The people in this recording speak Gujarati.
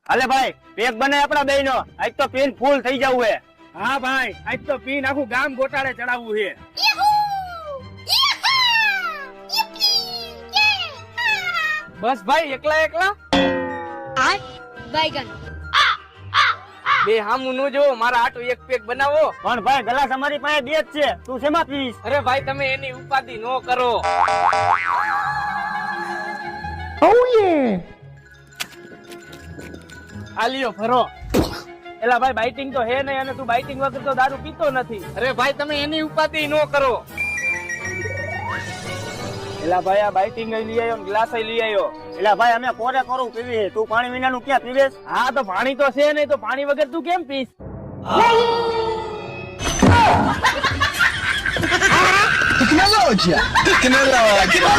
હાલે ભાઈ પેક બને આપડા બે નો આજ તો પીન ફૂલ થઈ જવું હે હા ભાઈ આજ તો પીન આખું ગામ ગોટાળે ચડાવવું છે બસ ભાઈ એકલા એકલા बैगन બે હામું નો જો મારા આટો એક પેક બનાવો. પણ ભાઈ ગ્લાસ અમારી પાસે બે જ છે તું શેમાં પીશ અરે ભાઈ તમે એની ઉપાધિ નો કરો. આલિયો ભરો. એલા ભાઈ બાઇટિંગ તો હે નહીં અને તું બાઇટિંગ વગર તો દારૂ પીતો નથી. અરે ભાઈ તમે એની ઉપાધિ નો કરો. એલા ભાઈ આ બાઇટિંગ લઈ આવ્યો ગ્લાસ લઈ આવ્યો. એટલે ભાઈ અમે કોરે કોરું પીવી તું પાણી વિનાનું ક્યાં પીવેશ હા તો પાણી તો છે નહીં તો પાણી વગર તું કેમ પીશ? Tecnologia! Tecnologia!